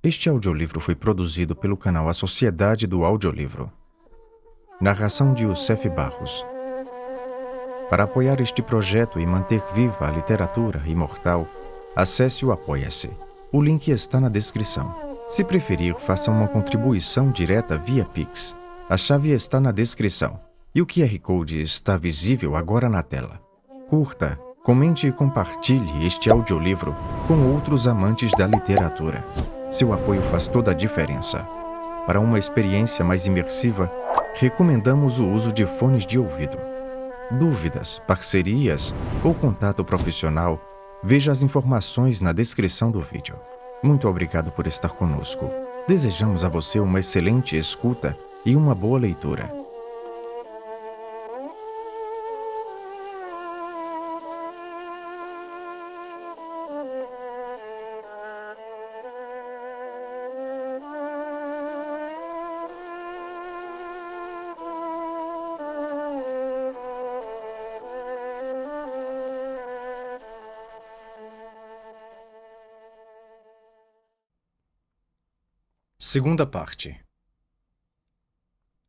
Este audiolivro foi produzido pelo canal A Sociedade do Audiolivro. Narração de Youssef Barros. Para apoiar este projeto e manter viva a literatura imortal, acesse o Apoia-se. O link está na descrição. Se preferir, faça uma contribuição direta via Pix. A chave está na descrição. E o QR Code está visível agora na tela. Curta, comente e compartilhe este audiolivro com outros amantes da literatura. Seu apoio faz toda a diferença. Para uma experiência mais imersiva, recomendamos o uso de fones de ouvido. Dúvidas, parcerias ou contato profissional, veja as informações na descrição do vídeo. Muito obrigado por estar conosco. Desejamos a você uma excelente escuta e uma boa leitura. Segunda parte.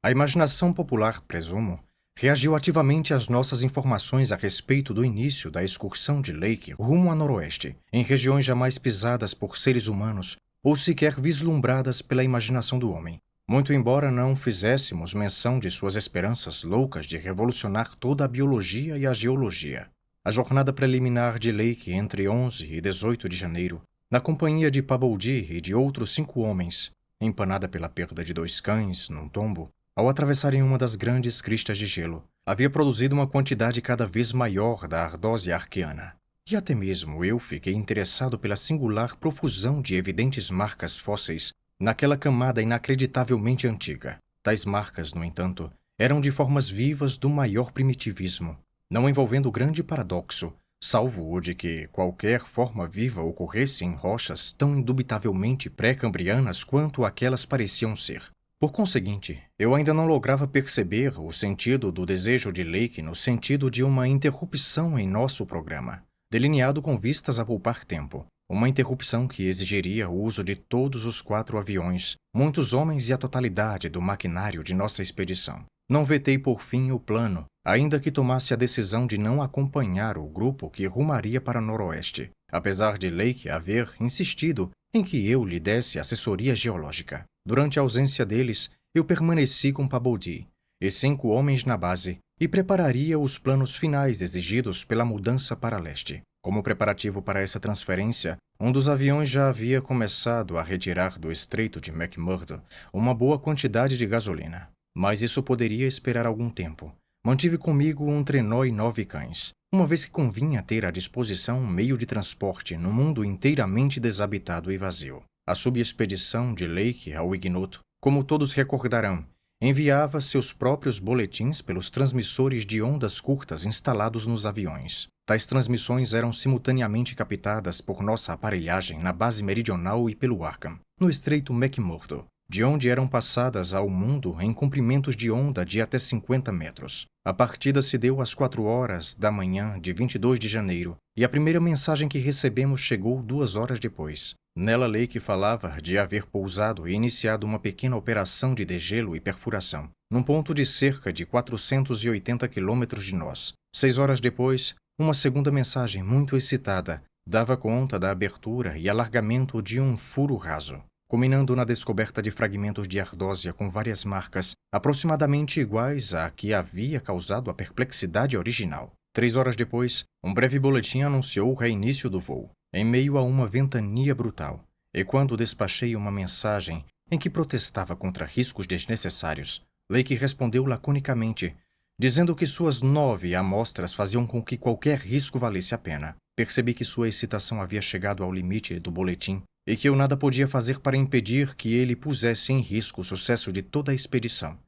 A imaginação popular, presumo, reagiu ativamente às nossas informações a respeito do início da excursão de Lake rumo a noroeste, em regiões jamais pisadas por seres humanos ou sequer vislumbradas pela imaginação do homem. Muito embora não fizéssemos menção de suas esperanças loucas de revolucionar toda a biologia e a geologia. A jornada preliminar de Lake entre 11 e 18 de janeiro, na companhia de Paboudi e de outros 5 homens, empanada pela perda de 2 cães num tombo, ao atravessarem uma das grandes cristas de gelo, havia produzido uma quantidade cada vez maior da ardósia arqueana. E até mesmo eu fiquei interessado pela singular profusão de evidentes marcas fósseis naquela camada inacreditavelmente antiga. Tais marcas, no entanto, eram de formas vivas do maior primitivismo, não envolvendo grande paradoxo, salvo o de que qualquer forma viva ocorresse em rochas tão indubitavelmente pré-cambrianas quanto aquelas pareciam ser. Por conseguinte, eu ainda não lograva perceber o sentido do desejo de Lake no sentido de uma interrupção em nosso programa, delineado com vistas a poupar tempo. Uma interrupção que exigiria o uso de todos os 4 aviões, muitos homens e a totalidade do maquinário de nossa expedição. Não vetei por fim o plano, ainda que tomasse a decisão de não acompanhar o grupo que rumaria para noroeste, apesar de Lake haver insistido em que eu lhe desse assessoria geológica. Durante a ausência deles, eu permaneci com Paboudi e 5 homens na base e prepararia os planos finais exigidos pela mudança para leste. Como preparativo para essa transferência, um dos aviões já havia começado a retirar do estreito de McMurdo uma boa quantidade de gasolina. Mas isso poderia esperar algum tempo. Mantive comigo um trenó e 9 cães, uma vez que convinha ter à disposição um meio de transporte no mundo inteiramente desabitado e vazio. A subexpedição de Lake ao ignoto, como todos recordarão, enviava seus próprios boletins pelos transmissores de ondas curtas instalados nos aviões. Tais transmissões eram simultaneamente captadas por nossa aparelhagem na base meridional e pelo Arkham, no estreito McMurdo, de onde eram passadas ao mundo em comprimentos de onda de até 50 metros. A partida se deu às 4 horas da manhã de 22 de janeiro, e a primeira mensagem que recebemos chegou 2 horas depois. Nela, Lake falava de haver pousado e iniciado uma pequena operação de degelo e perfuração, num ponto de cerca de 480 quilômetros de nós. 6 horas depois, uma segunda mensagem muito excitada dava conta da abertura e alargamento de um furo raso, culminando na descoberta de fragmentos de ardósia com várias marcas, aproximadamente iguais à que havia causado a perplexidade original. 3 horas depois, um breve boletim anunciou o reinício do voo, em meio a uma ventania brutal, e quando despachei uma mensagem em que protestava contra riscos desnecessários, Lake respondeu laconicamente, dizendo que suas 9 amostras faziam com que qualquer risco valesse a pena. Percebi que sua excitação havia chegado ao limite do boletim, e que eu nada podia fazer para impedir que ele pusesse em risco o sucesso de toda a expedição.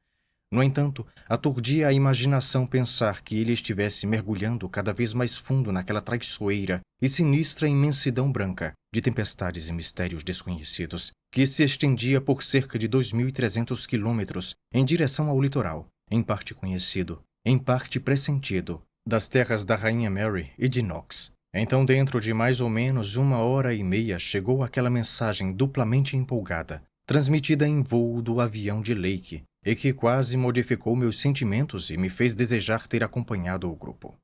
No entanto, aturdia a imaginação pensar que ele estivesse mergulhando cada vez mais fundo naquela traiçoeira e sinistra imensidão branca de tempestades e mistérios desconhecidos que se estendia por cerca de 2.300 quilômetros em direção ao litoral, em parte conhecido, em parte pressentido, das terras da Rainha Mary e de Knox. Então, dentro de mais ou menos 1 hora e meia, chegou aquela mensagem duplamente empolgada, transmitida em voo do avião de Lake, e que quase modificou meus sentimentos e me fez desejar ter acompanhado o grupo.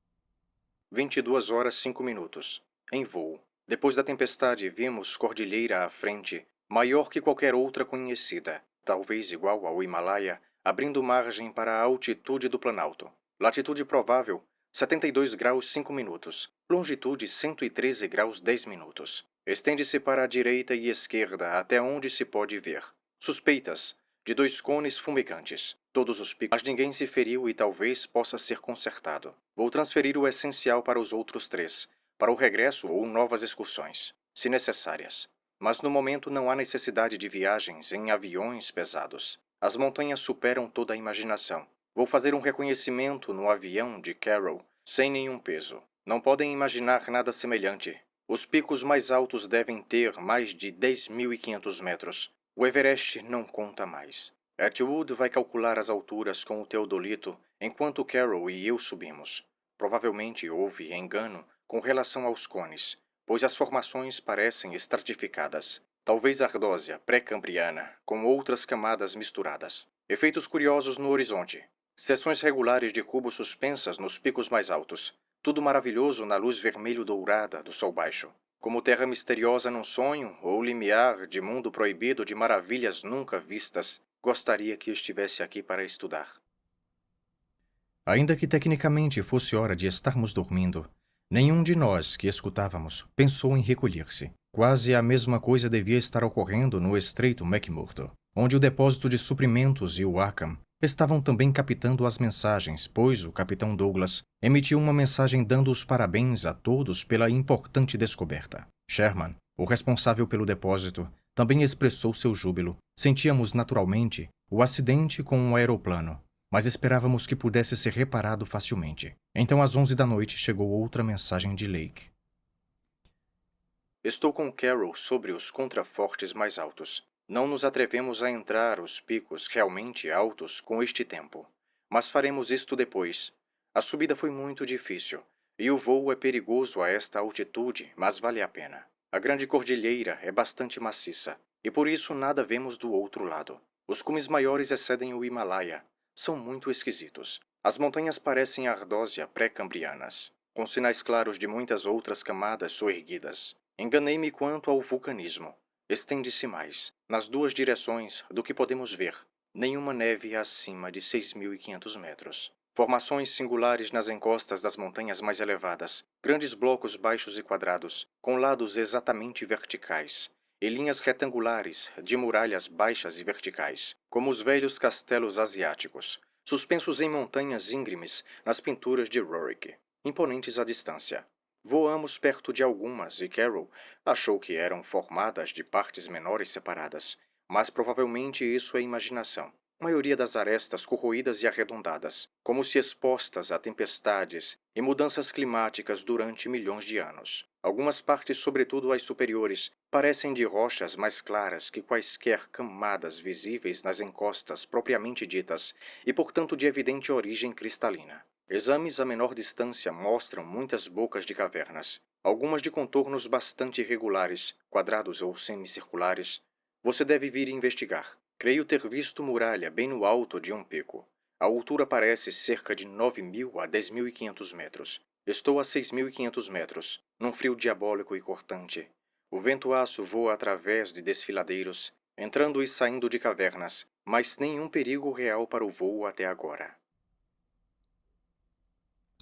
22 horas 5 minutos. Em voo. Depois da tempestade, vimos cordilheira à frente, maior que qualquer outra conhecida, talvez igual ao Himalaia, abrindo margem para a altitude do Planalto. Latitude provável, 72 graus 5 minutos. Longitude, 113 graus 10 minutos. Estende-se para a direita e esquerda até onde se pode ver. Suspeitas, de 2 cones fumegantes. Todos os picos, mas ninguém se feriu e talvez possa ser consertado. Vou transferir o essencial para os outros 3, para o regresso ou novas excursões, se necessárias. Mas no momento não há necessidade de viagens em aviões pesados. As montanhas superam toda a imaginação. Vou fazer um reconhecimento no avião de Carroll, sem nenhum peso. Não podem imaginar nada semelhante. Os picos mais altos devem ter mais de 10.500 metros. O Everest não conta mais. Atwood vai calcular as alturas com o teodolito enquanto Carroll e eu subimos. Provavelmente houve engano com relação aos cones, pois as formações parecem estratificadas. Talvez ardósia pré-cambriana, com outras camadas misturadas. Efeitos curiosos no horizonte. Seções regulares de cubos suspensas nos picos mais altos. Tudo maravilhoso na luz vermelho-dourada do sol baixo. Como terra misteriosa num sonho, ou limiar de mundo proibido de maravilhas nunca vistas, gostaria que estivesse aqui para estudar. Ainda que tecnicamente fosse hora de estarmos dormindo, nenhum de nós que escutávamos pensou em recolher-se. Quase a mesma coisa devia estar ocorrendo no estreito McMurdo, onde o depósito de suprimentos e o Arkham estavam também captando as mensagens, pois o capitão Douglas emitiu uma mensagem dando os parabéns a todos pela importante descoberta. Sherman, o responsável pelo depósito, também expressou seu júbilo. Sentíamos naturalmente o acidente com um aeroplano, mas esperávamos que pudesse ser reparado facilmente. Então, às 11 da noite, chegou outra mensagem de Lake. Estou com Carroll sobre os contrafortes mais altos. Não nos atrevemos a entrar os picos realmente altos com este tempo, mas faremos isto depois. A subida foi muito difícil, e o voo é perigoso a esta altitude, mas vale a pena. A grande cordilheira é bastante maciça, e por isso nada vemos do outro lado. Os cumes maiores excedem o Himalaia. São muito esquisitos. As montanhas parecem ardósia pré-cambrianas, com sinais claros de muitas outras camadas soerguidas. Enganei-me quanto ao vulcanismo. Estende-se mais, nas duas direções, do que podemos ver. Nenhuma neve acima de 6.500 metros. Formações singulares nas encostas das montanhas mais elevadas. Grandes blocos baixos e quadrados, com lados exatamente verticais. E linhas retangulares de muralhas baixas e verticais, como os velhos castelos asiáticos, suspensos em montanhas íngremes nas pinturas de Roerich, imponentes à distância. Voamos perto de algumas e Carroll achou que eram formadas de partes menores separadas, mas provavelmente isso é imaginação. A maioria das arestas corroídas e arredondadas, como se expostas a tempestades e mudanças climáticas durante milhões de anos. Algumas partes, sobretudo as superiores, parecem de rochas mais claras que quaisquer camadas visíveis nas encostas propriamente ditas e, portanto, de evidente origem cristalina. Exames a menor distância mostram muitas bocas de cavernas, algumas de contornos bastante irregulares, quadrados ou semicirculares. Você deve vir investigar. Creio ter visto muralha bem no alto de um pico. A altura parece cerca de 9.000 a 10.500 metros. Estou a 6.500 metros, num frio diabólico e cortante. O vento-aço voa através de desfiladeiros, entrando e saindo de cavernas, mas nenhum perigo real para o voo até agora.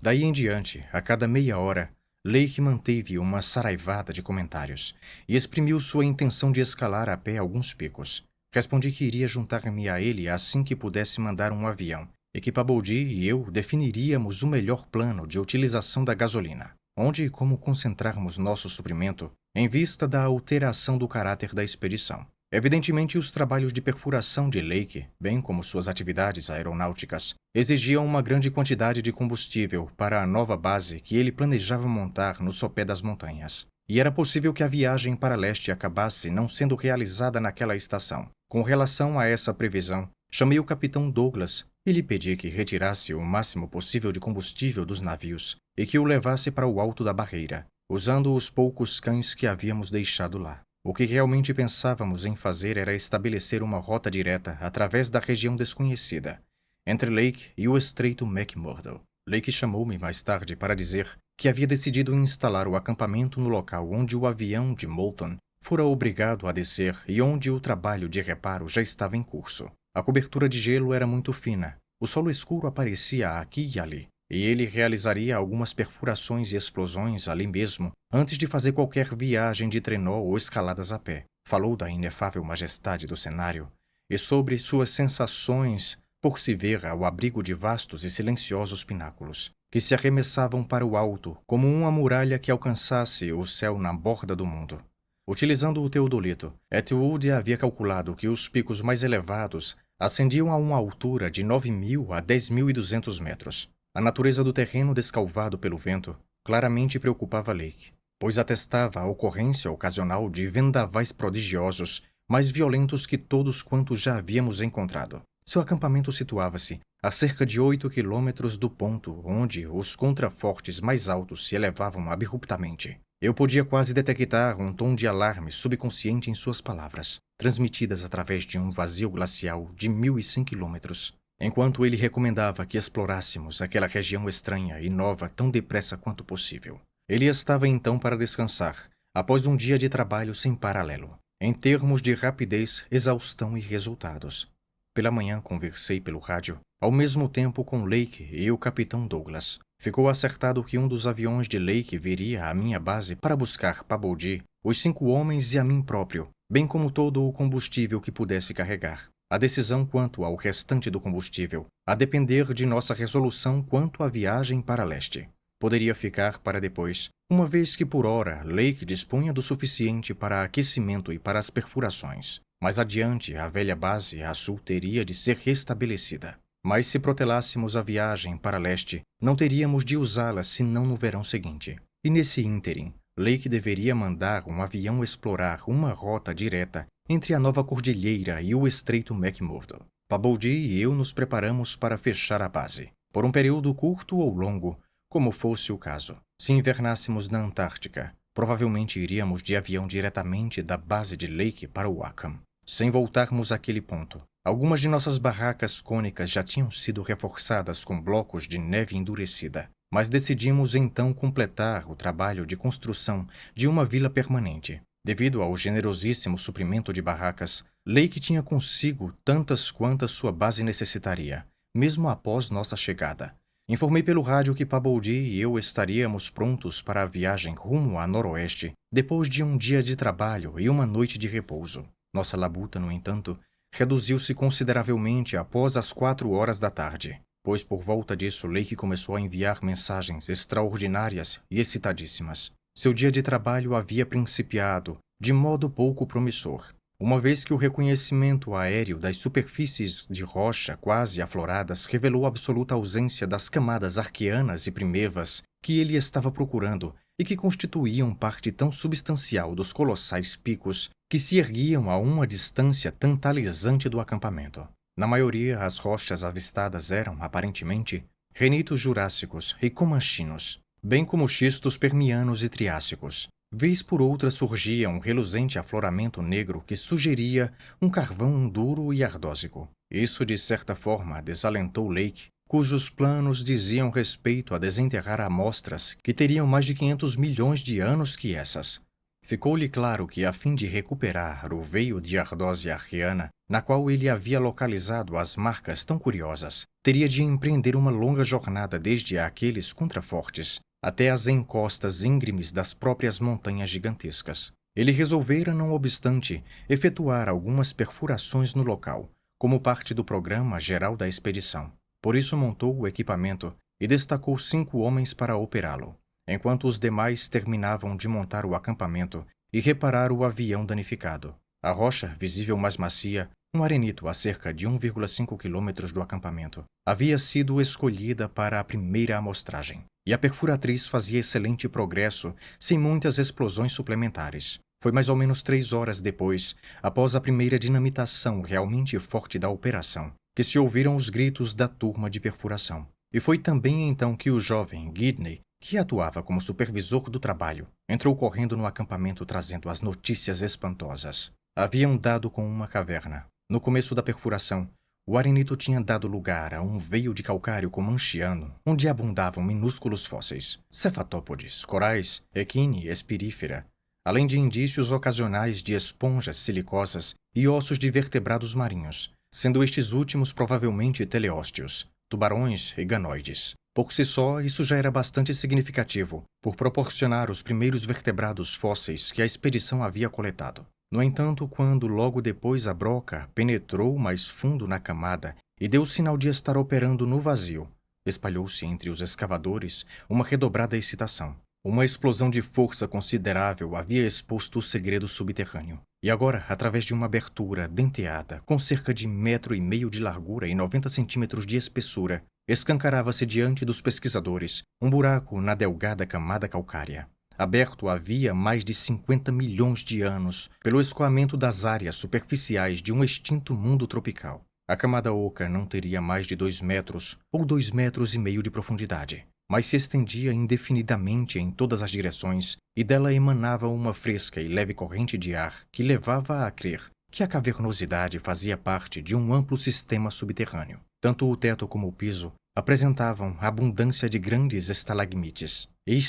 Daí em diante, a cada meia hora, Lake manteve uma saraivada de comentários e exprimiu sua intenção de escalar a pé alguns picos. Respondi que iria juntar-me a ele assim que pudesse mandar um avião, e que Paboldi e eu definiríamos o melhor plano de utilização da gasolina, onde e como concentrarmos nosso suprimento em vista da alteração do caráter da expedição. Evidentemente, os trabalhos de perfuração de Lake, bem como suas atividades aeronáuticas, exigiam uma grande quantidade de combustível para a nova base que ele planejava montar no sopé das montanhas. E era possível que a viagem para leste acabasse não sendo realizada naquela estação. Com relação a essa previsão, chamei o capitão Douglas e lhe pedi que retirasse o máximo possível de combustível dos navios e que o levasse para o alto da barreira. usando os poucos cães que havíamos deixado lá. O que realmente pensávamos em fazer era estabelecer uma rota direta através da região desconhecida, entre Lake e o Estreito McMurdo. Lake chamou-me mais tarde para dizer que havia decidido instalar o acampamento no local onde o avião de Moulton fora obrigado a descer e onde o trabalho de reparo já estava em curso. A cobertura de gelo era muito fina, o solo escuro aparecia aqui e ali, e ele realizaria algumas perfurações e explosões ali mesmo antes de fazer qualquer viagem de trenó ou escaladas a pé. Falou da inefável majestade do cenário e sobre suas sensações por se ver ao abrigo de vastos e silenciosos pináculos, que se arremessavam para o alto como uma muralha que alcançasse o céu na borda do mundo. Utilizando o teodolito, Atwood havia calculado que os picos mais elevados ascendiam a uma altura de 9.000 a 10.200 metros. A natureza do terreno descalvado pelo vento claramente preocupava Lake, pois atestava a ocorrência ocasional de vendavais prodigiosos, mais violentos que todos quantos já havíamos encontrado. Seu acampamento situava-se a cerca de 8 quilômetros do ponto onde os contrafortes mais altos se elevavam abruptamente. Eu podia quase detectar um tom de alarme subconsciente em suas palavras, transmitidas através de um vazio glacial de 1.100 quilômetros, enquanto ele recomendava que explorássemos aquela região estranha e nova tão depressa quanto possível. Ele estava então para descansar, após um dia de trabalho sem paralelo, em termos de rapidez, exaustão e resultados. Pela manhã conversei pelo rádio, ao mesmo tempo com Lake e o capitão Douglas. Ficou acertado que um dos aviões de Lake viria à minha base para buscar Paboldie, os 5 homens e a mim próprio, bem como todo o combustível que pudesse carregar. A decisão quanto ao restante do combustível, a depender de nossa resolução quanto à viagem para leste, poderia ficar para depois, uma vez que por hora Lake dispunha do suficiente para aquecimento e para as perfurações. Mais adiante, a velha base a sul teria de ser restabelecida. Mas se protelássemos a viagem para leste, não teríamos de usá-la senão no verão seguinte. E nesse ínterim, Lake deveria mandar um avião explorar uma rota direta entre a nova cordilheira e o Estreito McMurdo. Paboldie e eu nos preparamos para fechar a base, por um período curto ou longo, como fosse o caso. Se invernássemos na Antártica, provavelmente iríamos de avião diretamente da base de Lake para Wacom, sem voltarmos àquele ponto. Algumas de nossas barracas cônicas já tinham sido reforçadas com blocos de neve endurecida, mas decidimos então completar o trabalho de construção de uma vila permanente. Devido ao generosíssimo suprimento de barracas, Lake tinha consigo tantas quantas sua base necessitaria, mesmo após nossa chegada. Informei pelo rádio que Paboldie e eu estaríamos prontos para a viagem rumo a noroeste, depois de um dia de trabalho e uma noite de repouso. Nossa labuta, no entanto, reduziu-se consideravelmente após as 4 horas da tarde, pois por volta disso Lake começou a enviar mensagens extraordinárias e excitadíssimas. Seu dia de trabalho havia principiado de modo pouco promissor, uma vez que o reconhecimento aéreo das superfícies de rocha quase afloradas revelou a absoluta ausência das camadas arqueanas e primevas que ele estava procurando e que constituíam parte tão substancial dos colossais picos que se erguiam a uma distância tantalizante do acampamento. Na maioria, as rochas avistadas eram, aparentemente, granitos jurássicos e comanchinos, bem como xistos permianos e triássicos. Vez por outra surgia um reluzente afloramento negro que sugeria um carvão duro e ardósico. Isso, de certa forma, desalentou Lake, cujos planos diziam respeito a desenterrar amostras que teriam mais de 500 milhões de anos que essas. Ficou-lhe claro que, a fim de recuperar o veio de ardósia arqueana, na qual ele havia localizado as marcas tão curiosas, teria de empreender uma longa jornada desde aqueles contrafortes até as encostas íngremes das próprias montanhas gigantescas. Ele resolvera, não obstante, efetuar algumas perfurações no local, como parte do programa geral da expedição. Por isso montou o equipamento e destacou 5 homens para operá-lo, enquanto os demais terminavam de montar o acampamento e reparar o avião danificado. A rocha, visível mais macia, um arenito a cerca de 1,5 quilômetros do acampamento, havia sido escolhida para a primeira amostragem, e a perfuratriz fazia excelente progresso sem muitas explosões suplementares. Foi mais ou menos 3 horas depois, após a primeira dinamitação realmente forte da operação, que se ouviram os gritos da turma de perfuração. E foi também então que o jovem Gidney que atuava como supervisor do trabalho, entrou correndo no acampamento trazendo as notícias espantosas. Haviam dado com uma caverna. No começo da perfuração, o arenito tinha dado lugar a um veio de calcário comanchiano, onde abundavam minúsculos fósseis, cefatópodes, corais, equine e espirífera, além de indícios ocasionais de esponjas silicosas e ossos de vertebrados marinhos, sendo estes últimos provavelmente teleósteos, tubarões e ganoides. Por si só, isso já era bastante significativo, por proporcionar os primeiros vertebrados fósseis que a expedição havia coletado. No entanto, quando logo depois a broca penetrou mais fundo na camada e deu sinal de estar operando no vazio, espalhou-se entre os escavadores uma redobrada excitação. Uma explosão de força considerável havia exposto o segredo subterrâneo. E agora, através de uma abertura denteada, com cerca de 1,5 metros de largura e 90 centímetros de espessura, escancarava-se diante dos pesquisadores um buraco na delgada camada calcária, aberto havia mais de 50 milhões de anos pelo escoamento das áreas superficiais de um extinto mundo tropical. A camada oca não teria mais de 2 metros ou 2,5 metros de profundidade, mas se estendia indefinidamente em todas as direções e dela emanava uma fresca e leve corrente de ar que levava a crer que a cavernosidade fazia parte de um amplo sistema subterrâneo. Tanto o teto como o piso apresentavam abundância de grandes estalagmites e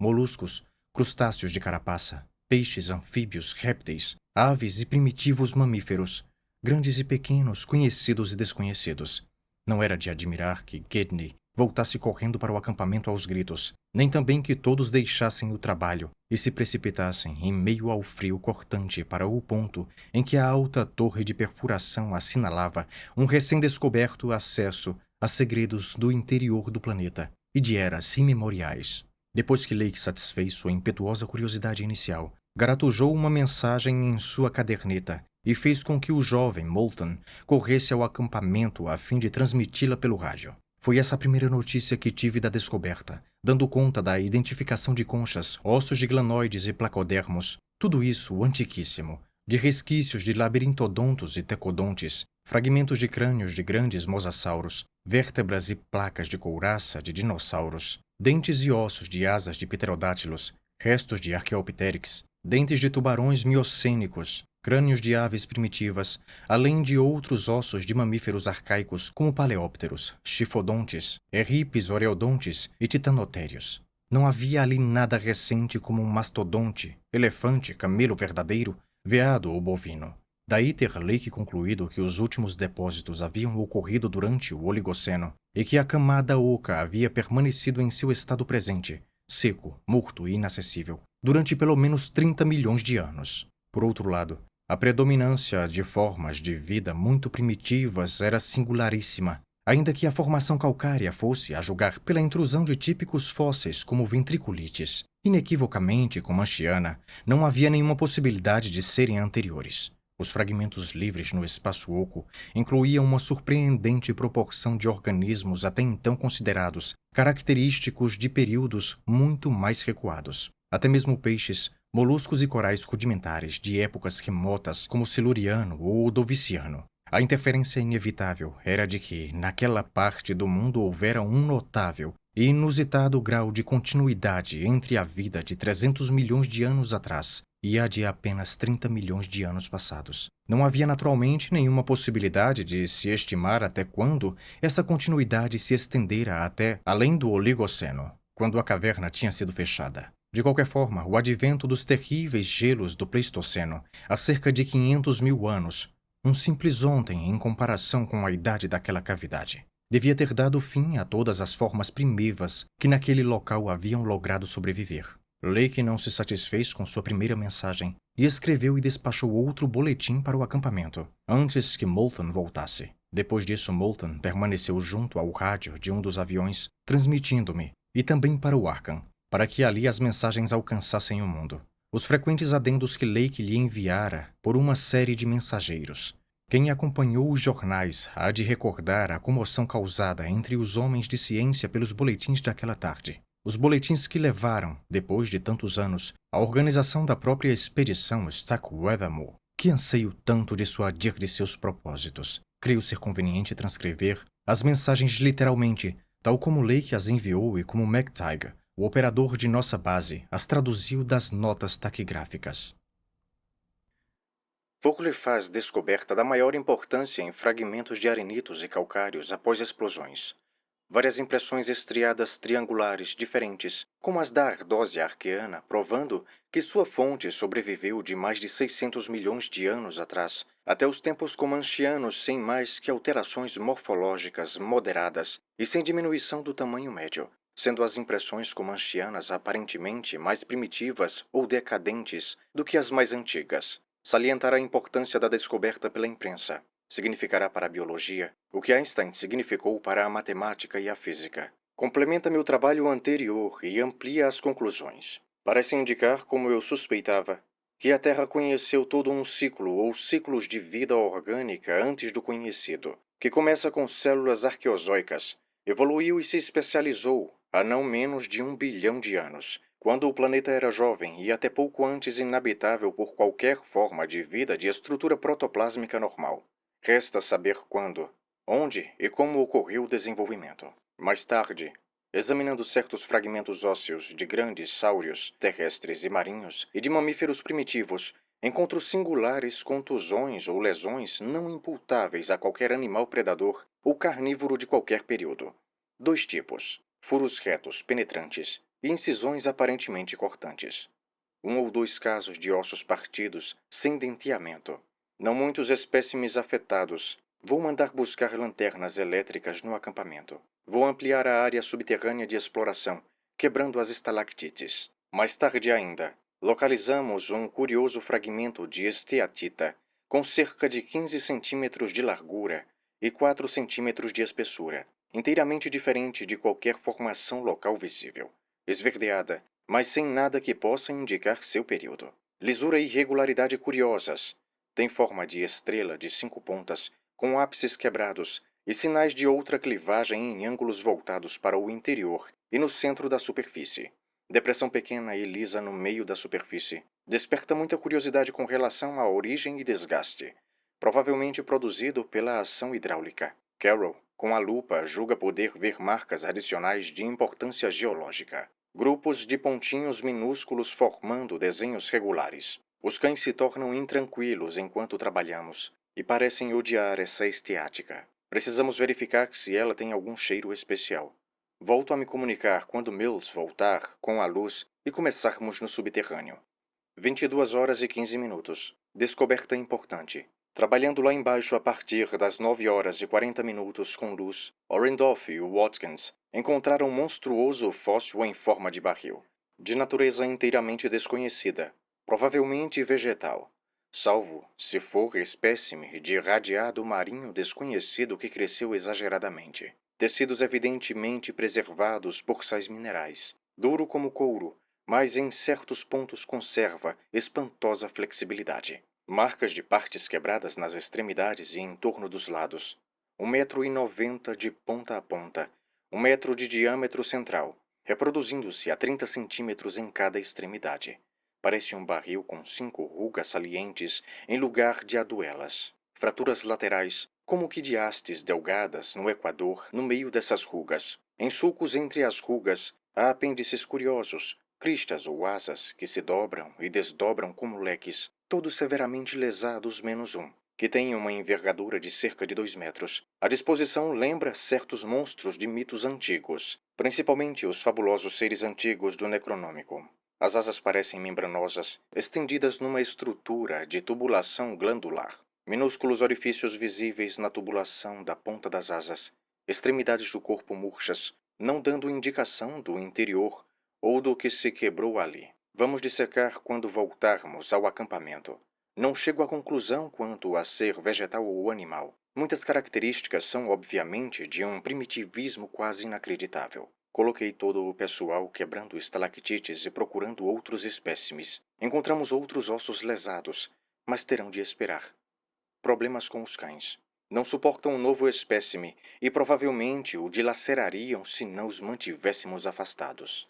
moluscos, crustáceos de carapaça, peixes, anfíbios, répteis, aves e primitivos mamíferos, grandes e pequenos, conhecidos e desconhecidos. Não era de admirar que Gedney voltasse correndo para o acampamento aos gritos, nem também que todos deixassem o trabalho e se precipitassem em meio ao frio cortante para o ponto em que a alta torre de perfuração assinalava um recém-descoberto acesso a segredos do interior do planeta e de eras imemoriais. Depois que Lake satisfez sua impetuosa curiosidade inicial, garatujou uma mensagem em sua caderneta e fez com que o jovem Moulton corresse ao acampamento a fim de transmiti-la pelo rádio. Foi essa a primeira notícia que tive da descoberta, dando conta da identificação de conchas, ossos de glanoides e placodermos, tudo isso antiquíssimo, de resquícios de labirintodontos e tecodontes, fragmentos de crânios de grandes mosassauros, vértebras e placas de couraça de dinossauros, dentes e ossos de asas de pterodátilos, restos de Archaeopteryx, dentes de tubarões miocênicos, crânios de aves primitivas, além de outros ossos de mamíferos arcaicos como paleópteros, chifodontes, erripes, oreodontes e titanotérios. Não havia ali nada recente como um mastodonte, elefante, camelo verdadeiro, veado ou bovino. Daí ter Lake concluído que os últimos depósitos haviam ocorrido durante o Oligoceno e que a camada oca havia permanecido em seu estado presente, seco, morto e inacessível, durante pelo menos 30 milhões de anos. Por outro lado, a predominância de formas de vida muito primitivas era singularíssima, ainda que a formação calcária fosse, a julgar pela intrusão de típicos fósseis como ventriculites, inequivocamente comanchiana, não havia nenhuma possibilidade de serem anteriores. Os fragmentos livres no espaço oco incluíam uma surpreendente proporção de organismos até então considerados característicos de períodos muito mais recuados. Até mesmo peixes, moluscos e corais rudimentares de épocas remotas como o Siluriano ou Ordoviciano. A interferência inevitável era de que, naquela parte do mundo, houvera um notável e inusitado grau de continuidade entre a vida de 300 milhões de anos atrás e a de apenas 30 milhões de anos passados. Não havia naturalmente nenhuma possibilidade de se estimar até quando essa continuidade se estendera até além do Oligoceno, quando a caverna tinha sido fechada. De qualquer forma, o advento dos terríveis gelos do Pleistoceno, há cerca de 500 mil anos, um simples ontem em comparação com a idade daquela cavidade, devia ter dado fim a todas as formas primevas que naquele local haviam logrado sobreviver. Lake não se satisfez com sua primeira mensagem e escreveu e despachou outro boletim para o acampamento, antes que Moulton voltasse. Depois disso, Moulton permaneceu junto ao rádio de um dos aviões, transmitindo-me, e também para o Arkham, para que ali as mensagens alcançassem o mundo. Os frequentes adendos que Lake lhe enviara por uma série de mensageiros. Quem acompanhou os jornais há de recordar a comoção causada entre os homens de ciência pelos boletins daquela tarde. Os boletins que levaram, depois de tantos anos, a organização da própria expedição Starkweathermore. Que anseio tanto dissuadir de seus propósitos. Creio ser conveniente transcrever as mensagens literalmente, tal como Lake as enviou e como MacTaggart O operador de nossa base as traduziu das notas taquigráficas. Folkley faz descoberta da maior importância em fragmentos de arenitos e calcários após explosões. Várias impressões estriadas triangulares diferentes, como as da ardósia arqueana, provando que sua fonte sobreviveu de mais de 600 milhões de anos atrás, até os tempos comanchianos sem mais que alterações morfológicas moderadas e sem diminuição do tamanho médio, sendo as impressões comanchianas aparentemente mais primitivas ou decadentes do que as mais antigas. Salientar a importância da descoberta pela imprensa significará para a biologia o que Einstein significou para a matemática e a física. Complementa meu trabalho anterior e amplia as conclusões. Parece indicar, como eu suspeitava, que a Terra conheceu todo um ciclo ou ciclos de vida orgânica antes do conhecido, que começa com células arqueozoicas, evoluiu e se especializou há não menos de 1 bilhão de anos, quando o planeta era jovem e até pouco antes inabitável por qualquer forma de vida de estrutura protoplásmica normal. Resta saber quando, onde e como ocorreu o desenvolvimento. Mais tarde, examinando certos fragmentos ósseos de grandes sáurios terrestres e marinhos e de mamíferos primitivos, encontro singulares contusões ou lesões não imputáveis a qualquer animal predador ou carnívoro de qualquer período. 2 tipos: furos retos penetrantes e incisões aparentemente cortantes. 1 ou 2 casos de ossos partidos sem denteamento. Não muitos espécimes afetados. Vou mandar buscar lanternas elétricas no acampamento. Vou ampliar a área subterrânea de exploração, quebrando as estalactites. Mais tarde ainda, localizamos um curioso fragmento de esteatita, com cerca de 15 centímetros de largura e 4 centímetros de espessura, inteiramente diferente de qualquer formação local visível. Esverdeada, mas sem nada que possa indicar seu período. Lisura e irregularidade curiosas. Tem forma de estrela de 5 pontas, com ápices quebrados e sinais de outra clivagem em ângulos voltados para o interior e no centro da superfície. Depressão pequena e lisa no meio da superfície. Desperta muita curiosidade com relação à origem e desgaste. Provavelmente produzido pela ação hidráulica. Carroll, com a lupa, julga poder ver marcas adicionais de importância geológica. Grupos de pontinhos minúsculos formando desenhos regulares. Os cães se tornam intranquilos enquanto trabalhamos e parecem odiar essa esteática. Precisamos verificar se ela tem algum cheiro especial. Volto a me comunicar quando Mills voltar com a luz e começarmos no subterrâneo. 22 horas e 15 minutos. Descoberta importante. Trabalhando lá embaixo a partir das 9 horas e 40 minutos com luz, Orendorff e Watkins encontraram um monstruoso fóssil em forma de barril, de natureza inteiramente desconhecida, provavelmente vegetal, salvo se for espécime de irradiado marinho desconhecido que cresceu exageradamente. Tecidos evidentemente preservados por sais minerais, duro como couro, mas em certos pontos conserva espantosa flexibilidade. Marcas de partes quebradas nas extremidades e em torno dos lados. 1,90 m de ponta a ponta, 1 m de diâmetro central, reproduzindo-se a 30 centímetros em cada extremidade. Parece um barril com 5 rugas salientes em lugar de aduelas. Fraturas laterais, como que de hastes delgadas no equador, no meio dessas rugas. Em sulcos entre as rugas, há apêndices curiosos, cristas ou asas que se dobram e desdobram como leques, todos severamente lesados menos um, que tem uma envergadura de cerca de 2 metros. A disposição lembra certos monstros de mitos antigos, principalmente os fabulosos seres antigos do Necronômico. As asas parecem membranosas, estendidas numa estrutura de tubulação glandular. Minúsculos orifícios visíveis na tubulação da ponta das asas, extremidades do corpo murchas, não dando indicação do interior ou do que se quebrou ali. Vamos dissecar quando voltarmos ao acampamento. Não chego à conclusão quanto a ser vegetal ou animal. Muitas características são, obviamente, de um primitivismo quase inacreditável. Coloquei todo o pessoal quebrando estalactites e procurando outros espécimes. Encontramos outros ossos lesados, mas terão de esperar. Problemas com os cães. Não suportam um novo espécime e provavelmente o dilacerariam se não os mantivéssemos afastados.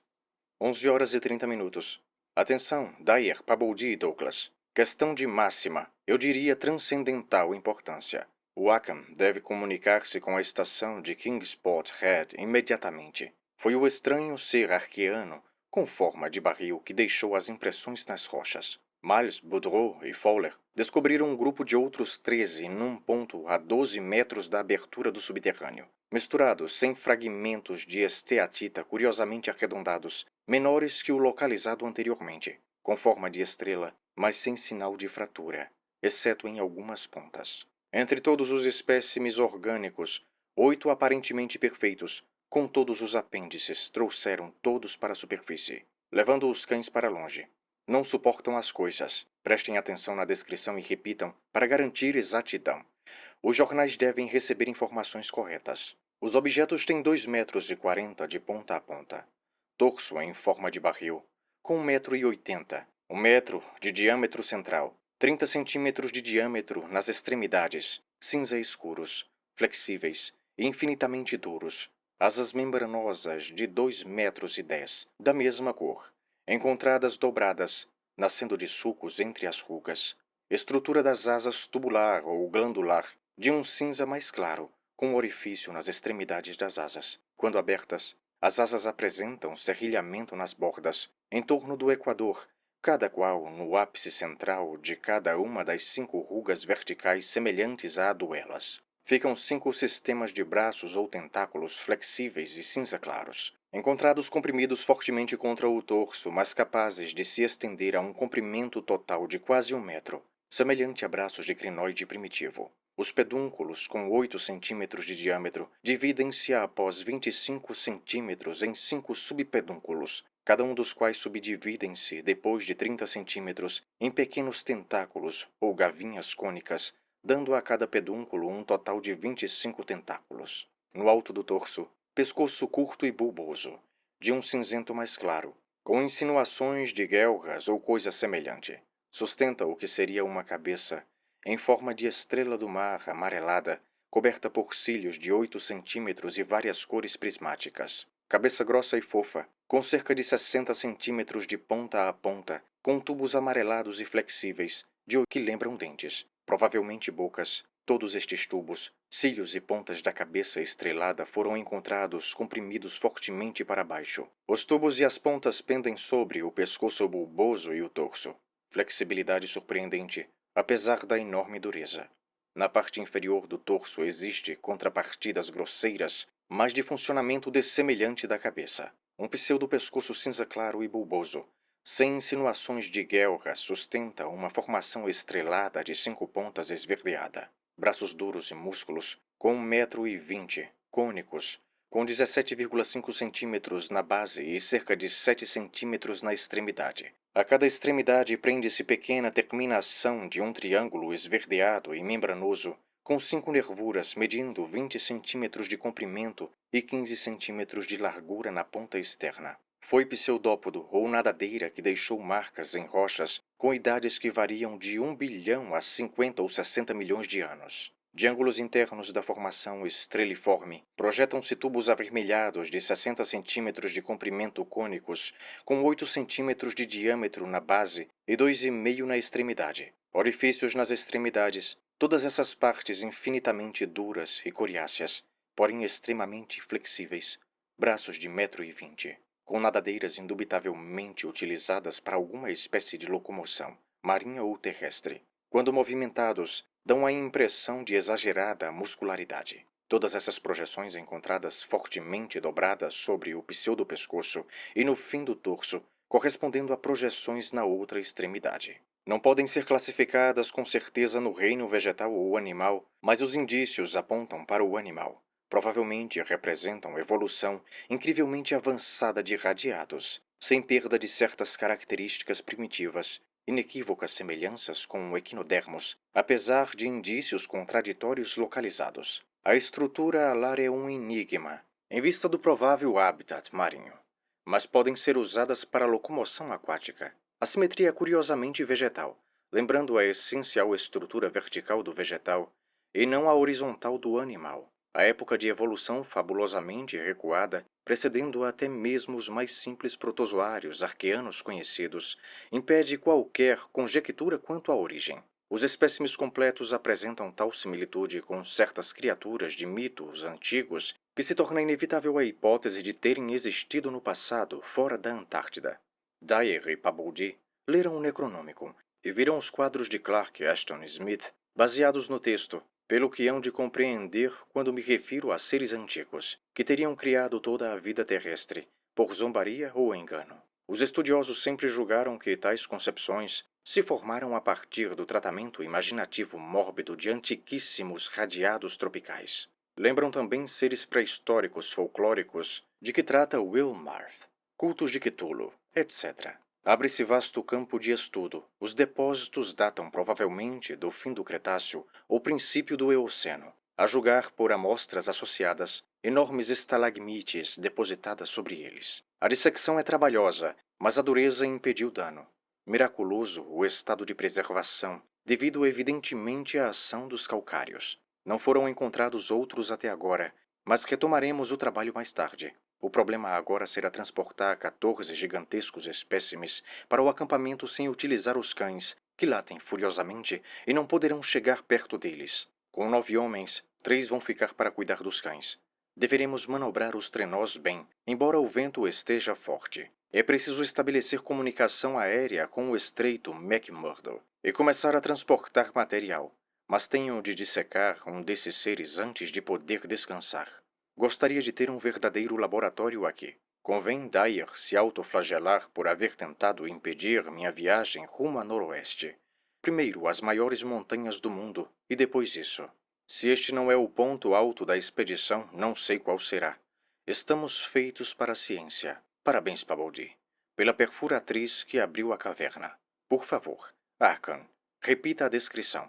11 horas e 30 minutos. Atenção, Dyer, Paboldi e Douglas. Questão de máxima, eu diria transcendental importância. O Wacom deve comunicar-se com a estação de Kingsport Head imediatamente. Foi o estranho ser arqueano com forma de barril que deixou as impressões nas rochas. Miles, Boudreau e Fowler descobriram um grupo de outros 13 num ponto a 12 metros da abertura do subterrâneo, misturados sem fragmentos de esteatita curiosamente arredondados, menores que o localizado anteriormente, com forma de estrela, mas sem sinal de fratura, exceto em algumas pontas. Entre todos os espécimes orgânicos, 8 aparentemente perfeitos, com todos os apêndices, trouxeram todos para a superfície, levando os cães para longe. Não suportam as coisas. Prestem atenção na descrição e repitam para garantir exatidão. Os jornais devem receber informações corretas. Os objetos têm 2,40 metros de ponta a ponta. Torso em forma de barril, com 1,80 m. 1 metro de diâmetro central. 30 centímetros de diâmetro nas extremidades. Cinza escuros, flexíveis e infinitamente duros. Asas membranosas de 2,10 metros, da mesma cor. Encontradas dobradas, nascendo de sulcos entre as rugas. Estrutura das asas tubular ou glandular, de um cinza mais claro, com orifício nas extremidades das asas. Quando abertas, as asas apresentam serrilhamento nas bordas, em torno do equador, cada qual no ápice central de cada uma das 5 rugas verticais semelhantes a duelas. Ficam 5 sistemas de braços ou tentáculos flexíveis e cinza claros, encontrados comprimidos fortemente contra o torso, mas capazes de se estender a um comprimento total de quase 1 metro, semelhante a braços de crinoide primitivo. Os pedúnculos, com 8 centímetros de diâmetro, dividem-se após 25 centímetros em 5 subpedúnculos, cada um dos quais subdividem-se, depois de 30 centímetros, em pequenos tentáculos ou gavinhas cônicas, dando a cada pedúnculo um total de 25 tentáculos. No alto do torso, pescoço curto e bulboso, de um cinzento mais claro, com insinuações de guelras ou coisa semelhante. Sustenta o que seria uma cabeça, em forma de estrela do mar amarelada, coberta por cílios de 8 centímetros e várias cores prismáticas. Cabeça grossa e fofa, com cerca de 60 centímetros de ponta a ponta, com tubos amarelados e flexíveis, que lembram dentes, provavelmente bocas. Todos estes tubos, cílios e pontas da cabeça estrelada foram encontrados comprimidos fortemente para baixo. Os tubos e as pontas pendem sobre o pescoço bulboso e o torso. Flexibilidade surpreendente, apesar da enorme dureza. Na parte inferior do torso existe contrapartidas grosseiras, mas de funcionamento dessemelhante da cabeça. Um pseudo-pescoço cinza claro e bulboso, sem insinuações de guelra, sustenta uma formação estrelada de 5 pontas esverdeada. Braços duros e músculos, com 1,20 m, cônicos, com 17,5 centímetros na base e cerca de 7 centímetros na extremidade. A cada extremidade prende-se pequena terminação de um triângulo esverdeado e membranoso, com 5 nervuras medindo 20 centímetros de comprimento e 15 centímetros de largura na ponta externa. Foi pseudópodo ou nadadeira que deixou marcas em rochas com idades que variam de 1 bilhão a 50 ou 60 milhões de anos. De ângulos internos da formação estreliforme, projetam-se tubos avermelhados de 60 centímetros de comprimento cônicos, com 8 centímetros de diâmetro na base e 2,5 na extremidade. Orifícios nas extremidades, todas essas partes infinitamente duras e coriáceas, porém extremamente flexíveis. Braços de 1,20 m, com nadadeiras indubitavelmente utilizadas para alguma espécie de locomoção, marinha ou terrestre. Quando movimentados, dão a impressão de exagerada muscularidade. Todas essas projeções encontradas fortemente dobradas sobre o pseudopescoço e no fim do torso, correspondendo a projeções na outra extremidade. Não podem ser classificadas com certeza no reino vegetal ou animal, mas os indícios apontam para o animal. Provavelmente representam evolução incrivelmente avançada de radiados, sem perda de certas características primitivas, inequívocas semelhanças com o equinodermos, apesar de indícios contraditórios localizados. A estrutura alar é um enigma, em vista do provável habitat marinho, mas podem ser usadas para locomoção aquática. A simetria é curiosamente vegetal, lembrando a essencial estrutura vertical do vegetal e não a horizontal do animal. A época de evolução fabulosamente recuada, precedendo até mesmo os mais simples protozoários arqueanos conhecidos, impede qualquer conjectura quanto à origem. Os espécimes completos apresentam tal similitude com certas criaturas de mitos antigos que se torna inevitável a hipótese de terem existido no passado fora da Antártida. Dyer e Paboldi leram o Necronômico e viram os quadros de Clark Ashton Smith baseados no texto, pelo que hão de compreender quando me refiro a seres antigos, que teriam criado toda a vida terrestre, por zombaria ou engano. Os estudiosos sempre julgaram que tais concepções se formaram a partir do tratamento imaginativo mórbido de antiquíssimos radiados tropicais. Lembram também seres pré-históricos folclóricos de que trata Wilmarth, cultos de Cthulhu, etc. Abre-se vasto campo de estudo. Os depósitos datam provavelmente do fim do Cretáceo ou princípio do Eoceno. A julgar por amostras associadas, enormes estalagmites depositadas sobre eles. A dissecção é trabalhosa, mas a dureza impediu dano. Miraculoso o estado de preservação, devido evidentemente à ação dos calcários. Não foram encontrados outros até agora, mas retomaremos o trabalho mais tarde. O problema agora será transportar 14 gigantescos espécimes para o acampamento sem utilizar os cães, que latem furiosamente e não poderão chegar perto deles. Com 9 homens, 3 vão ficar para cuidar dos cães. Deveremos manobrar os trenós bem, embora o vento esteja forte. É preciso estabelecer comunicação aérea com o estreito McMurdo e começar a transportar material. Mas tenho de dissecar um desses seres antes de poder descansar. Gostaria de ter um verdadeiro laboratório aqui. Convém Dyer se autoflagelar por haver tentado impedir minha viagem rumo a noroeste. Primeiro as maiores montanhas do mundo, e depois isso. Se este não é o ponto alto da expedição, não sei qual será. Estamos feitos para a ciência. Parabéns, Paboldi, pela perfuratriz que abriu a caverna. Por favor, Arkan, repita a descrição.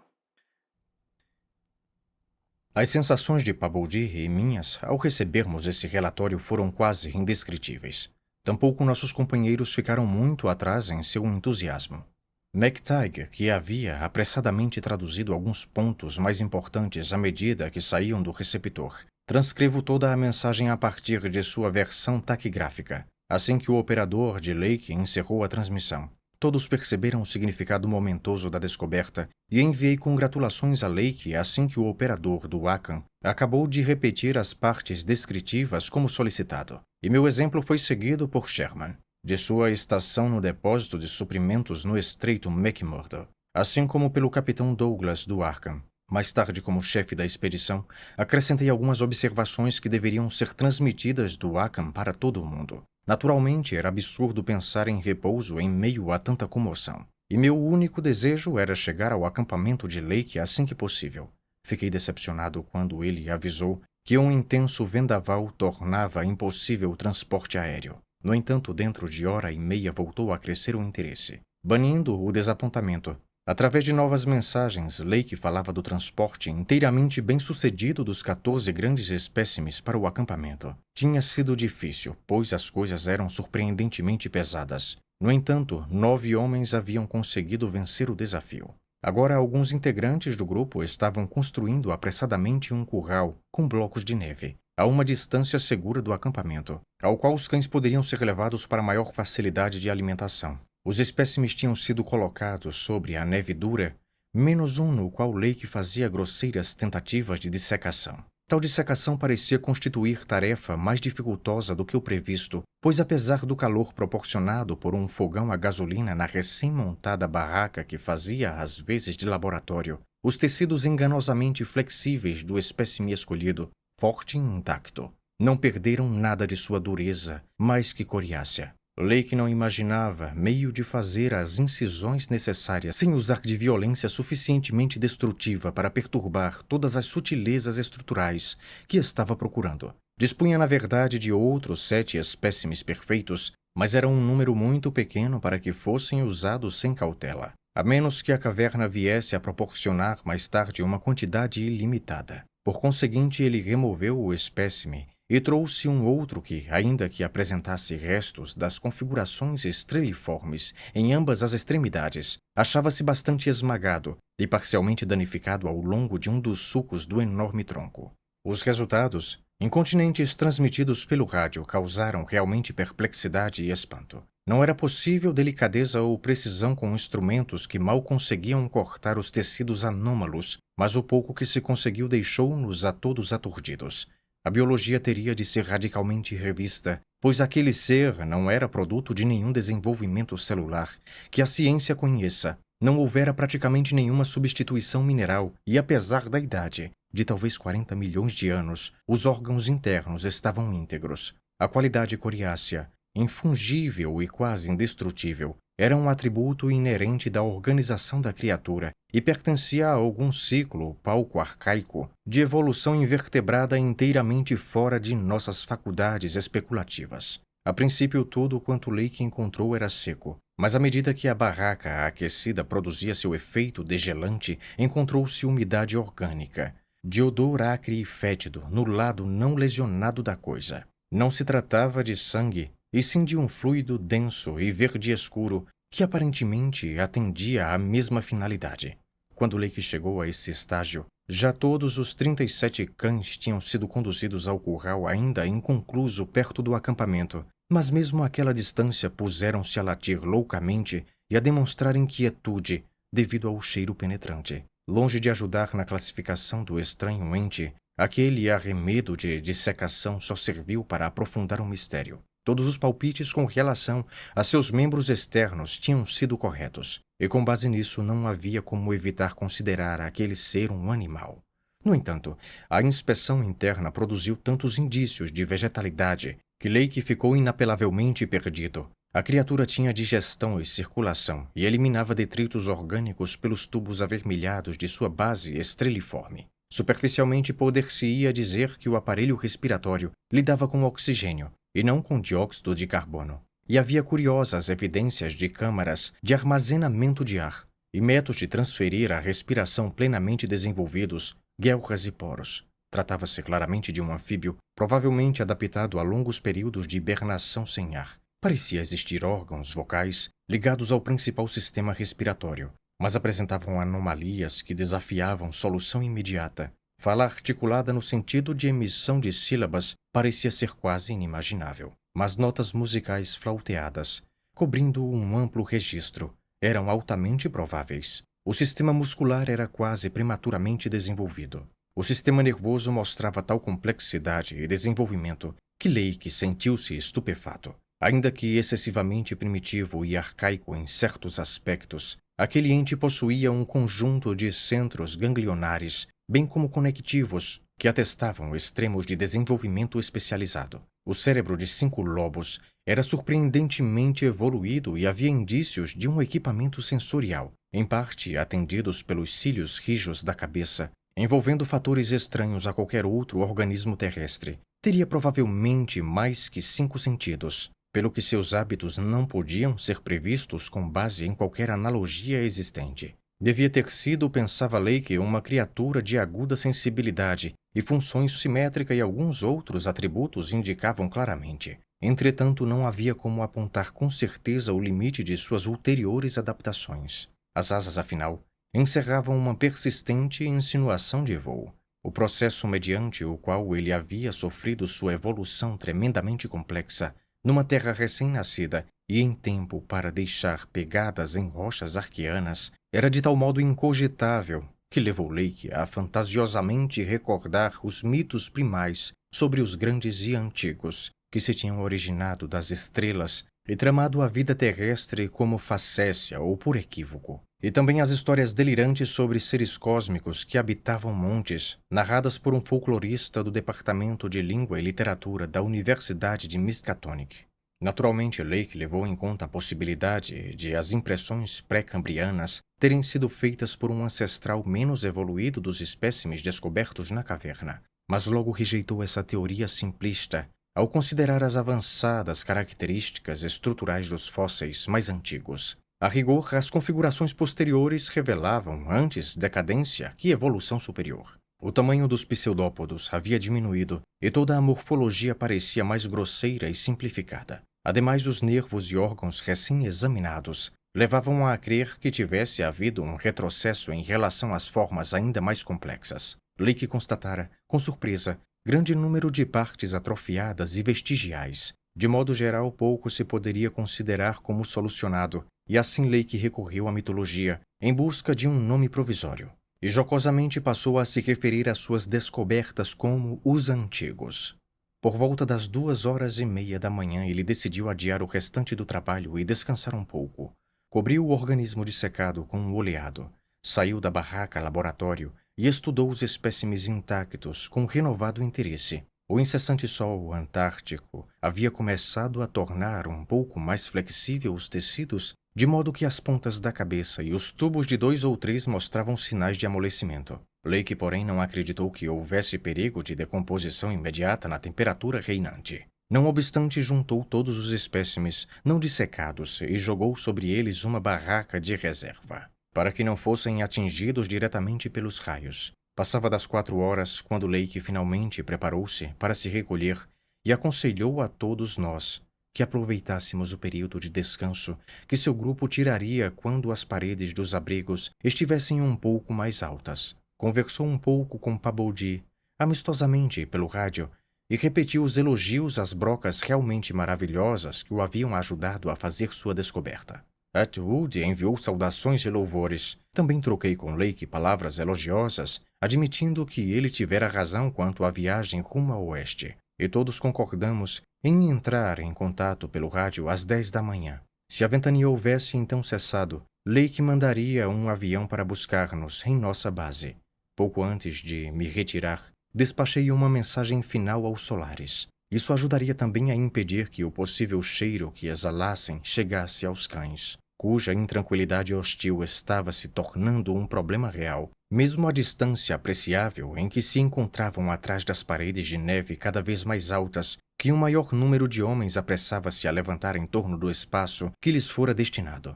As sensações de Paboldi e minhas ao recebermos esse relatório foram quase indescritíveis. Tampouco nossos companheiros ficaram muito atrás em seu entusiasmo. MacTague, que havia apressadamente traduzido alguns pontos mais importantes à medida que saíam do receptor, transcrevo toda a mensagem a partir de sua versão taquigráfica, assim que o operador de Lake encerrou a transmissão. Todos perceberam o significado momentoso da descoberta e enviei congratulações a Lake assim que o operador do Akan acabou de repetir as partes descritivas como solicitado. E meu exemplo foi seguido por Sherman, de sua estação no depósito de suprimentos no estreito McMurdo, assim como pelo capitão Douglas do Arkham. Mais tarde, como chefe da expedição, acrescentei algumas observações que deveriam ser transmitidas do Akan para todo o mundo. Naturalmente, era absurdo pensar em repouso em meio a tanta comoção. E meu único desejo era chegar ao acampamento de Lake assim que possível. Fiquei decepcionado quando ele avisou que um intenso vendaval tornava impossível o transporte aéreo. No entanto, dentro de hora e meia voltou a crescer o interesse, banindo o desapontamento. Através de novas mensagens, Lake falava do transporte inteiramente bem-sucedido dos 14 grandes espécimes para o acampamento. Tinha sido difícil, pois as coisas eram surpreendentemente pesadas. No entanto, 9 homens haviam conseguido vencer o desafio. Agora, alguns integrantes do grupo estavam construindo apressadamente um curral com blocos de neve, a uma distância segura do acampamento, ao qual os cães poderiam ser levados para maior facilidade de alimentação. Os espécimes tinham sido colocados sobre a neve dura, menos um no qual Lake fazia grosseiras tentativas de dissecação. Tal dissecação parecia constituir tarefa mais dificultosa do que o previsto, pois apesar do calor proporcionado por um fogão a gasolina na recém-montada barraca que fazia às vezes de laboratório, os tecidos enganosamente flexíveis do espécime escolhido, forte e intacto, não perderam nada de sua dureza, mais que coriácea. Lake não imaginava meio de fazer as incisões necessárias sem usar de violência suficientemente destrutiva para perturbar todas as sutilezas estruturais que estava procurando. Dispunha, na verdade, de outros 7 espécimes perfeitos, mas era um número muito pequeno para que fossem usados sem cautela, a menos que a caverna viesse a proporcionar mais tarde uma quantidade ilimitada. Por conseguinte, ele removeu o espécime e trouxe um outro que, ainda que apresentasse restos das configurações estreliformes em ambas as extremidades, achava-se bastante esmagado e parcialmente danificado ao longo de um dos sulcos do enorme tronco. Os resultados, incontinentes transmitidos pelo rádio, causaram realmente perplexidade e espanto. Não era possível delicadeza ou precisão com instrumentos que mal conseguiam cortar os tecidos anômalos, mas o pouco que se conseguiu deixou-nos a todos aturdidos. A biologia teria de ser radicalmente revista, pois aquele ser não era produto de nenhum desenvolvimento celular que a ciência conheça. Não houvera praticamente nenhuma substituição mineral e, apesar da idade, de talvez 40 milhões de anos, os órgãos internos estavam íntegros. A qualidade coriácea, infungível e quase indestrutível, era um atributo inerente da organização da criatura e pertencia a algum ciclo palco-arcaico de evolução invertebrada inteiramente fora de nossas faculdades especulativas. A princípio, tudo quanto Lake encontrou era seco, mas à medida que a barraca aquecida produzia seu efeito degelante, encontrou-se umidade orgânica, de odor acre e fétido no lado não lesionado da coisa. Não se tratava de sangue, e sim de um fluido denso e verde escuro que aparentemente atendia à mesma finalidade. Quando Lake chegou a esse estágio, já todos os 37 cães tinham sido conduzidos ao curral ainda inconcluso perto do acampamento, mas mesmo àquela distância puseram-se a latir loucamente e a demonstrar inquietude devido ao cheiro penetrante. Longe de ajudar na classificação do estranho ente, aquele arremedo de dissecação só serviu para aprofundar o mistério. Todos os palpites com relação a seus membros externos tinham sido corretos, e com base nisso não havia como evitar considerar aquele ser um animal. No entanto, a inspeção interna produziu tantos indícios de vegetalidade que Lake ficou inapelavelmente perdido. A criatura tinha digestão e circulação e eliminava detritos orgânicos pelos tubos avermelhados de sua base estreliforme. Superficialmente poder-se-ia dizer que o aparelho respiratório lidava com oxigênio e não com dióxido de carbono. E havia curiosas evidências de câmaras de armazenamento de ar e métodos de transferir a respiração plenamente desenvolvidos, guelras e poros. Tratava-se claramente de um anfíbio, provavelmente adaptado a longos períodos de hibernação sem ar. Parecia existir órgãos vocais ligados ao principal sistema respiratório, mas apresentavam anomalias que desafiavam solução imediata. Fala articulada no sentido de emissão de sílabas parecia ser quase inimaginável, mas notas musicais flauteadas, cobrindo um amplo registro, eram altamente prováveis. O sistema muscular era quase prematuramente desenvolvido. O sistema nervoso mostrava tal complexidade e desenvolvimento que Lake sentiu-se estupefato. Ainda que excessivamente primitivo e arcaico em certos aspectos, aquele ente possuía um conjunto de centros ganglionares, bem como conectivos, que atestavam extremos de desenvolvimento especializado. O cérebro de 5 lobos era surpreendentemente evoluído e havia indícios de um equipamento sensorial, em parte atendidos pelos cílios rijos da cabeça, envolvendo fatores estranhos a qualquer outro organismo terrestre. Teria provavelmente mais que 5 sentidos, pelo que seus hábitos não podiam ser previstos com base em qualquer analogia existente. Devia ter sido, pensava Lake, uma criatura de aguda sensibilidade e funções simétrica e alguns outros atributos indicavam claramente. Entretanto, não havia como apontar com certeza o limite de suas ulteriores adaptações. As asas, afinal, encerravam uma persistente insinuação de voo. O processo mediante o qual ele havia sofrido sua evolução tremendamente complexa, numa terra recém-nascida e em tempo para deixar pegadas em rochas arqueanas, era de tal modo incogitável que levou Lake a fantasiosamente recordar os mitos primais sobre os grandes e antigos, que se tinham originado das estrelas e tramado a vida terrestre como facécia ou por equívoco. E também as histórias delirantes sobre seres cósmicos que habitavam montes, narradas por um folclorista do Departamento de Língua e Literatura da Universidade de Miskatonic. Naturalmente, Lake levou em conta a possibilidade de as impressões pré-cambrianas terem sido feitas por um ancestral menos evoluído dos espécimes descobertos na caverna, mas logo rejeitou essa teoria simplista ao considerar as avançadas características estruturais dos fósseis mais antigos. A rigor, as configurações posteriores revelavam, antes decadência que evolução superior. O tamanho dos pseudópodos havia diminuído e toda a morfologia parecia mais grosseira e simplificada. Ademais, os nervos e órgãos recém-examinados levavam a crer que tivesse havido um retrocesso em relação às formas ainda mais complexas. Lake constatara, com surpresa, grande número de partes atrofiadas e vestigiais. De modo geral, pouco se poderia considerar como solucionado, e assim Lake recorreu à mitologia, em busca de um nome provisório. e jocosamente passou a se referir às suas descobertas como os antigos. Por volta das 2h30 da manhã, ele decidiu adiar o restante do trabalho e descansar um pouco. Cobriu o organismo dissecado com um oleado, saiu da barraca-laboratório e estudou os espécimes intactos com renovado interesse. O incessante sol antártico havia começado a tornar um pouco mais flexível os tecidos, de modo que as pontas da cabeça e os tubos de 2 ou 3 mostravam sinais de amolecimento. Blake, porém, não acreditou que houvesse perigo de decomposição imediata na temperatura reinante. Não obstante, juntou todos os espécimes não dissecados e jogou sobre eles uma barraca de reserva, para que não fossem atingidos diretamente pelos raios. Passava das 4 horas quando Lake finalmente preparou-se para se recolher e aconselhou a todos nós que aproveitássemos o período de descanso que seu grupo tiraria quando as paredes dos abrigos estivessem um pouco mais altas. Conversou um pouco com Paboudi, amistosamente pelo rádio, e repetiu os elogios às brocas realmente maravilhosas que o haviam ajudado a fazer sua descoberta. Atwood enviou saudações e louvores. Também troquei com Lake palavras elogiosas, admitindo que ele tivera razão quanto à viagem rumo ao oeste, e todos concordamos em entrar em contato pelo rádio às 10 da manhã. Se a ventania houvesse então cessado, Lake mandaria um avião para buscar-nos em nossa base. Pouco antes de me retirar, despachei uma mensagem final aos Solares. Isso ajudaria também a impedir que o possível cheiro que exalassem chegasse aos cães, cuja intranquilidade hostil estava se tornando um problema real, mesmo a distância apreciável em que se encontravam atrás das paredes de neve cada vez mais altas, que um maior número de homens apressava-se a levantar em torno do espaço que lhes fora destinado.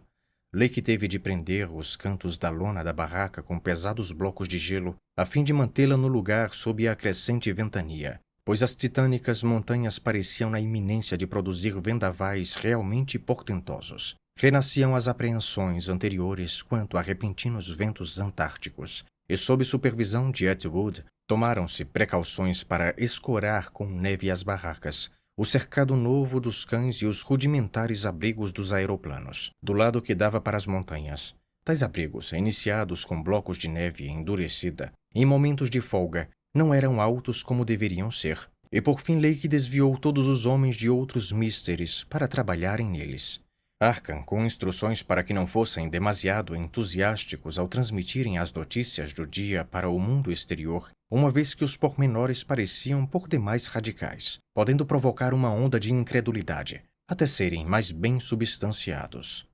Lake teve de prender os cantos da lona da barraca com pesados blocos de gelo, a fim de mantê-la no lugar sob a crescente ventania, pois as titânicas montanhas pareciam na iminência de produzir vendavais realmente portentosos. Renasciam as apreensões anteriores quanto a repentinos ventos antárticos, e sob supervisão de Atwood, tomaram-se precauções para escorar com neve as barracas, o cercado novo dos cães e os rudimentares abrigos dos aeroplanos, do lado que dava para as montanhas. Tais abrigos, iniciados com blocos de neve endurecida, em momentos de folga, não eram altos como deveriam ser, e por fim Lake desviou todos os homens de outros místeres para trabalharem neles. Arkham, com instruções para que não fossem demasiado entusiásticos ao transmitirem as notícias do dia para o mundo exterior, uma vez que os pormenores pareciam por demais radicais, podendo provocar uma onda de incredulidade, até serem mais bem substanciados.